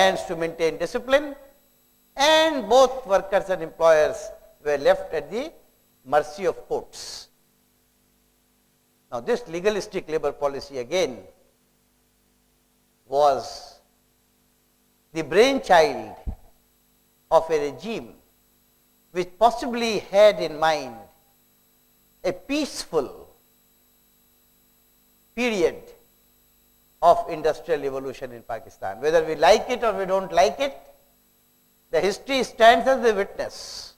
hands to maintain discipline, and both workers and employers were left at the mercy of courts. Now, this legalistic labor policy again was the brainchild of a regime which possibly had in mind a peaceful period of industrial evolution in Pakistan. Whether we like it or we don't like it, the history stands as a witness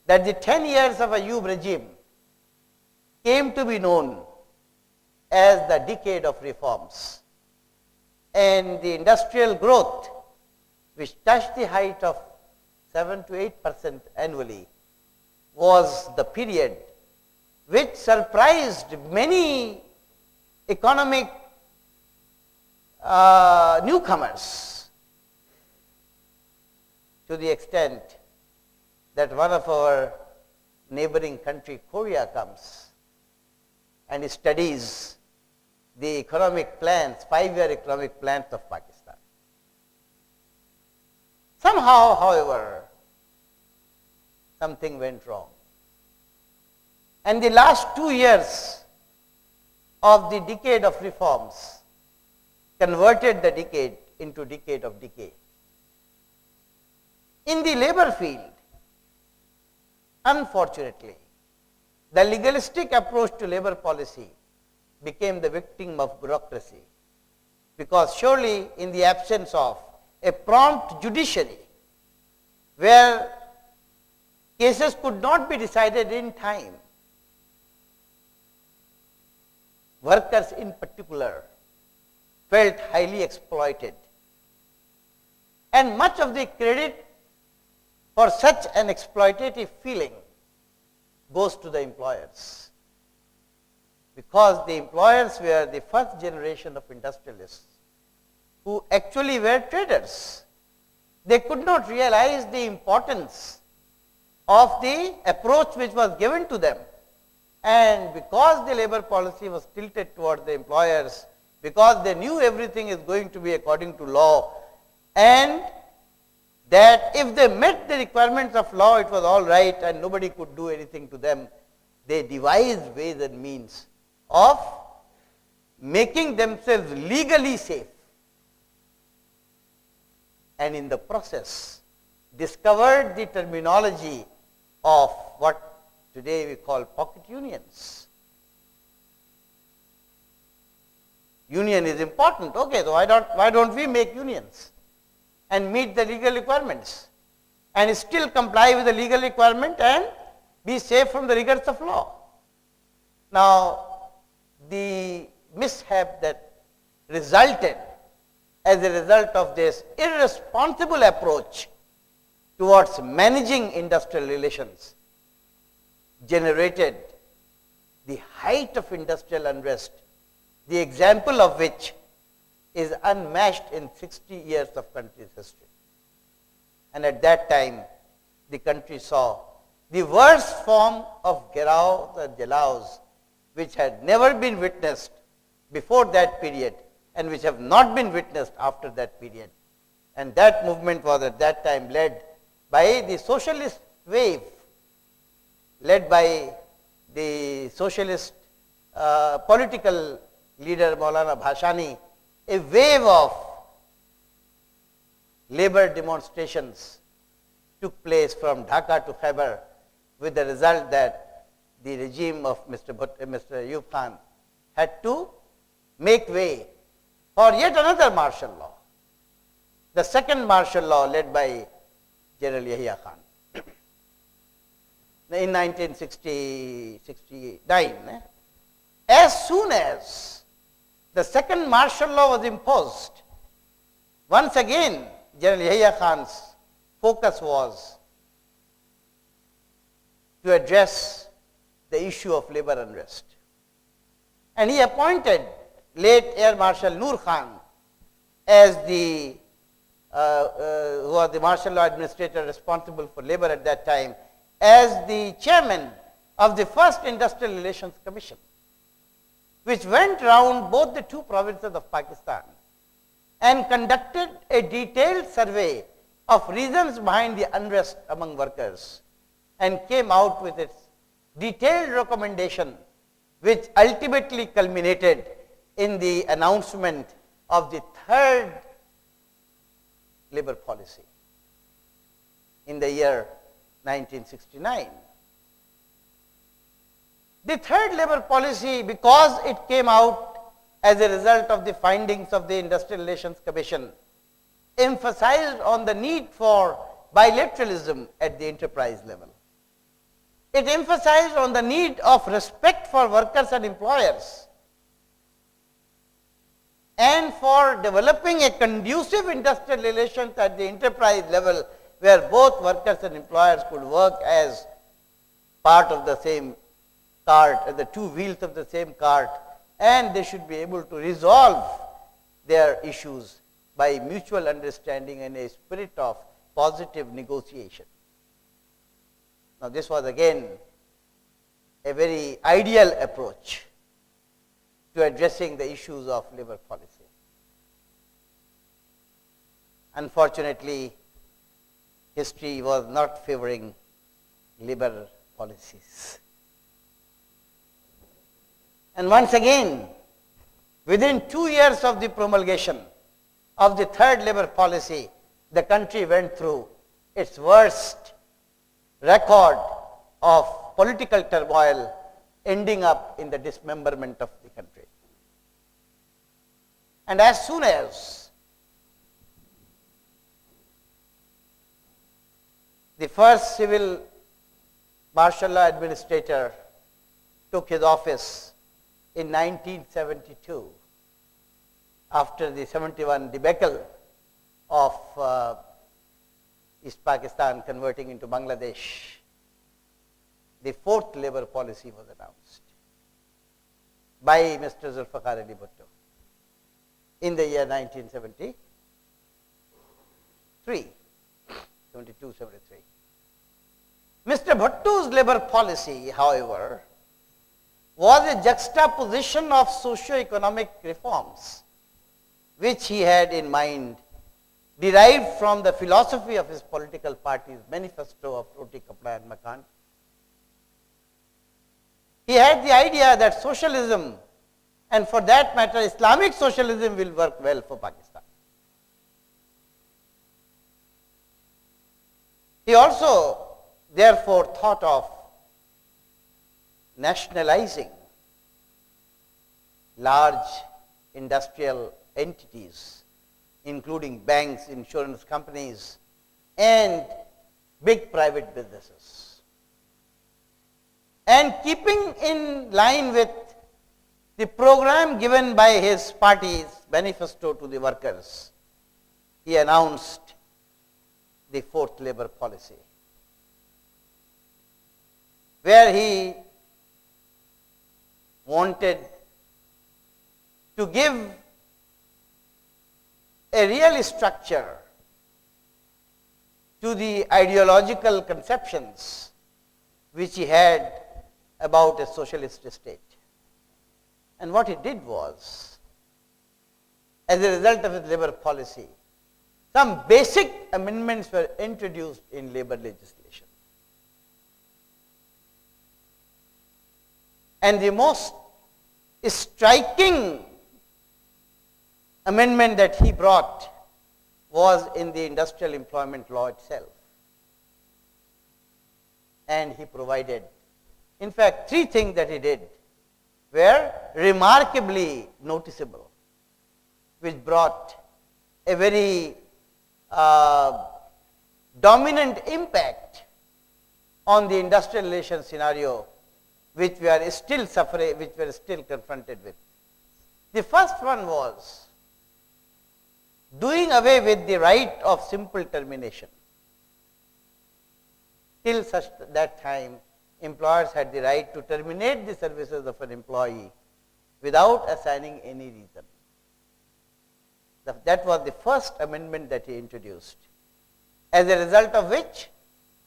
that the 10 years of Ayub regime came to be known as the decade of reforms, and the industrial growth, which touched the height of 7 to 8% annually, was the period which surprised many economic newcomers, to the extent that one of our neighboring country, Korea, comes and studies the economic plans, 5-year economic plans of Pakistan. Somehow, however, something went wrong. And the last 2 years of the decade of reforms converted the decade into decade of decay. In the labor field, unfortunately, the legalistic approach to labor policy became the victim of bureaucracy, because surely in the absence of a prompt judiciary where cases could not be decided in time, workers in particular felt highly exploited, and much of the credit for such an exploitative feeling goes to the employers, because the employers were the first generation of industrialists who actually were traders. They could not realize the importance of the approach which was given to them, and because the labor policy was tilted towards the employers, because they knew everything is going to be according to law, and that if they met the requirements of law, it was all right and nobody could do anything to them, they devised ways and means of making themselves legally safe, and in the process discovered the terminology of what today we call pocket unions. Union is important, okay, so why don't we make unions and meet the legal requirements and still comply with the legal requirement and be safe from the rigors of law? Now, the mishap that resulted as a result of this irresponsible approach towards managing industrial relations generated the height of industrial unrest, the example of which is unmatched in 60 years of country's history. And at that time, the country saw the worst form of giraus and jalaus, which had never been witnessed before that period and which have not been witnessed after that period. And that movement was at that time led by the socialist wave, led by the socialist political leader Maulana Bhashani. A wave of labor demonstrations took place from Dhaka to Khyber, with the result that the regime of Mr. Ayub Khan had to make way for yet another martial law, the second martial law led by General Yahya Khan in 1969. As soon as the second martial law was imposed, once again General Yahya Khan's focus was to address the issue of labor unrest. And he appointed late Air Marshal Noor Khan as the who was the martial law administrator responsible for labor at that time, as the chairman of the first Industrial Relations Commission, which went round both the two provinces of Pakistan and conducted a detailed survey of reasons behind the unrest among workers and came out with its detailed recommendation, which ultimately culminated in the announcement of the third labor policy in the year 1969. The third labor policy, because it came out as a result of the findings of the Industrial Relations Commission, emphasized on the need for bilateralism at the enterprise level. It emphasized on the need of respect for workers and employers, and for developing a conducive industrial relations at the enterprise level, where both workers and employers could work as part of the same cart, the two wheels of the same cart, and they should be able to resolve their issues by mutual understanding and a spirit of positive negotiation. Now, this was again a very ideal approach to addressing the issues of labor policy. Unfortunately, history was not favoring labor policies. And once again, within 2 years of the promulgation of the third labor policy, the country went through its worst record of political turmoil, ending up in the dismemberment of the country. And as soon as the first civil martial law administrator took his office in 1972, after the 71 debacle of East Pakistan converting into Bangladesh, the fourth labor policy was announced by Mr. Zulfikar Ali Bhutto in the year 1973, 72-73. Mr. Bhutto's labor policy, however, was a juxtaposition of socio-economic reforms, which he had in mind, derived from the philosophy of his political party's manifesto of Roti Kapda and Makan. He had the idea that socialism, and for that matter Islamic socialism, will work well for Pakistan. He also therefore thought of nationalizing large industrial entities, including banks, insurance companies, and big private businesses. And keeping in line with the program given by his party's manifesto to the workers, he announced the fourth labor policy, where he wanted to give a real structure to the ideological conceptions which he had about a socialist state. And what he did was, as a result of his labor policy, some basic amendments were introduced in labor legislation. And the most striking amendment that he brought was in the industrial employment law itself. And he provided, in fact, three things that he did were remarkably noticeable, which brought a very dominant impact on the industrial relations scenario, which we are still suffering, which we are still confronted with. The first one was doing away with the right of simple termination. Till such that time, employers had the right to terminate the services of an employee without assigning any reason. That was the first amendment that he introduced, as a result of which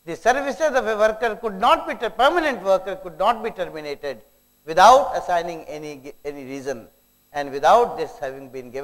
the services of a worker could not be, permanent worker could not be terminated without assigning any reason, and without this having been given